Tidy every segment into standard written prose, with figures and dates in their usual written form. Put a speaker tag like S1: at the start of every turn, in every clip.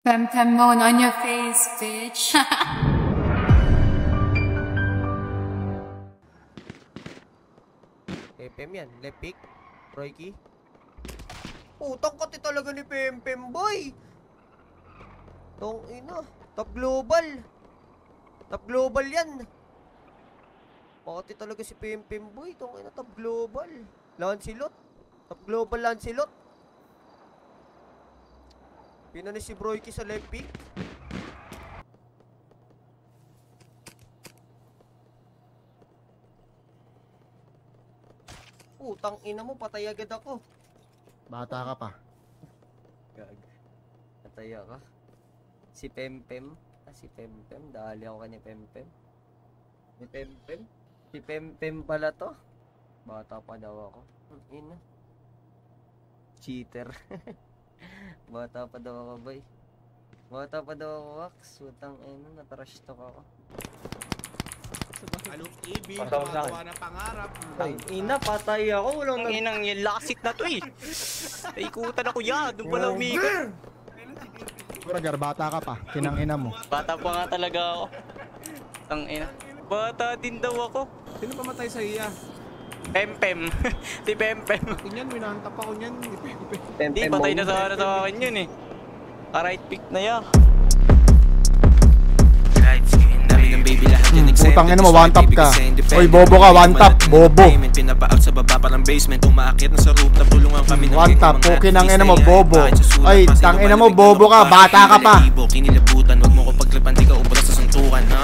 S1: Pem moan on your face, bitch.
S2: Pem yan, Lepik, Royki. Putang kati talaga ni Pem boy. Tong ina, top global. Top global yan. Pati talaga si Pem boy, tong ina top global. Lancelot. Top global Lancelot. Pinani si Broyki sa Lepik. Putang ina mo, patay agad ako.
S3: Bata ka pa.
S2: Gag. Patay ka. Si Pem. Si Pem. Dali ako ka ni Pem. Ni Pem. Si Pem pala to. Bata pa daw ako. Ina. Cheater. Bata pa daw ako, boy. Bata pa daw ako, Wax. Putang ina, natrash talk ako.
S4: Anong ibig, magawa na pangarap.
S2: Ina, patay ako. Walang
S5: Inang yung lasit na to eh. Naikutan ako yan. Doon pala umikot.
S3: Bragar, bata ka pa. Kinang-ina mo.
S5: Bata pa nga talaga ako. Ang ina. Bata din daw ako.
S4: Sino pamatay sa iya?
S5: Pem. Si Pem.
S4: Yan, minahantap ako niyan.
S5: Hindi, patay na sa akin yun eh. Ka-right pick na yan.
S3: Putang ina mo, one tap ka. Oy, bobo ka, one tap, bobo.
S6: Pinapaout sa baba parang basement, umaakit na sa rooftop, tulungan kami ng
S3: one tap, pukin ang ina mo, bobo. Ay, tang ina mo, bobo ka, bata ka pa.
S6: Kinilabutan, wag mo ko paglaban, di ka ubra sa suntukan, ha?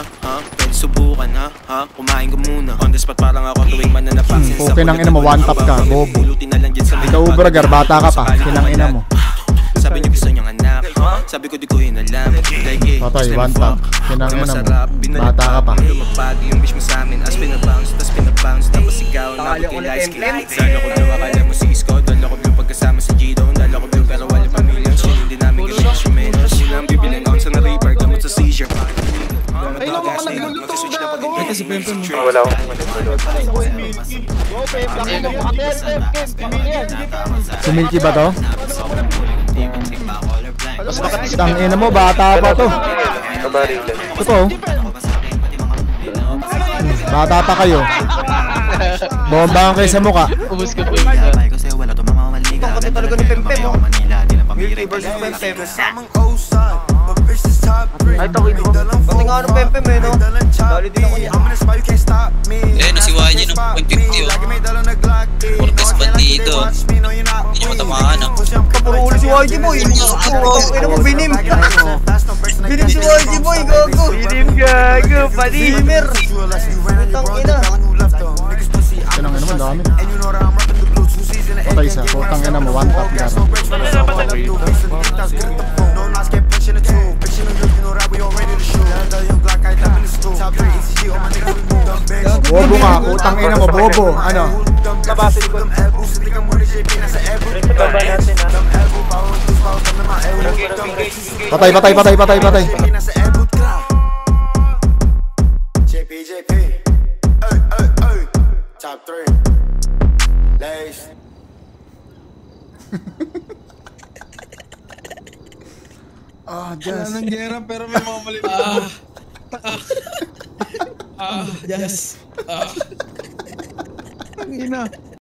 S6: Pwede subukan, ha? Kumain ko muna. On the spot parang ako tuwing mananapaksin sa
S3: pukin ang ina mo, one tap ka, bobo. Ikaw, bragar, bata ka pa, kinang ina mo.
S6: Sabi niyo gusto niyang anak, sabi ko di ko inalam.
S3: Patay, one tap, kinang ina mo, bata ka pa.
S6: Lumapag yung wish mo sa amin, as pinabounce, tas pinabounce, tapos ikaw na mag-utilize ka. Dala ko blue, akala mo si Isko, dala ko blue pagkasama sa G-Down, dala ko blue pero wala pamilya, chill hindi namin kasi menos. Silang bibilang out sa na-reaper, gamot sa seizure.
S4: Ay, naman ka nagluluto, gago!
S3: Ito si Pem.
S7: Wala akong manipulot.
S3: Si Milky ba to? Tang ina mo, bata pa to.
S7: Kabarilan.
S3: Totoo. Bata pa kayo. Bombahan kayo sa mukha.
S5: Ubus ko po yun.
S2: Kasi talaga ni Pem oh. Milky versus Pem.
S7: Ay, takoy ko.
S2: Pati nga ano Pem eh, no? Dali din ako niya.
S8: Eh, no si YG no? 150 oh. Portes bandido. Hindi nyo matamaan oh.
S2: Puro ulo si YG boy. Kaya mo binim. Binim si YG boy, gago.
S7: Binim gago,
S2: Bimer. Putang ina.
S3: Kinang ina mo, dami. Patay isa, putang ina mo, one tap garo. Bobo ka, putang ina mo, bobo. Ano?
S7: Nabasin ko. Baba natin ha.
S3: Patay.
S9: JP. Top 3. Lace.
S3: Just.
S4: Wala nang gera pero may mga mali. Yes. Ang ina.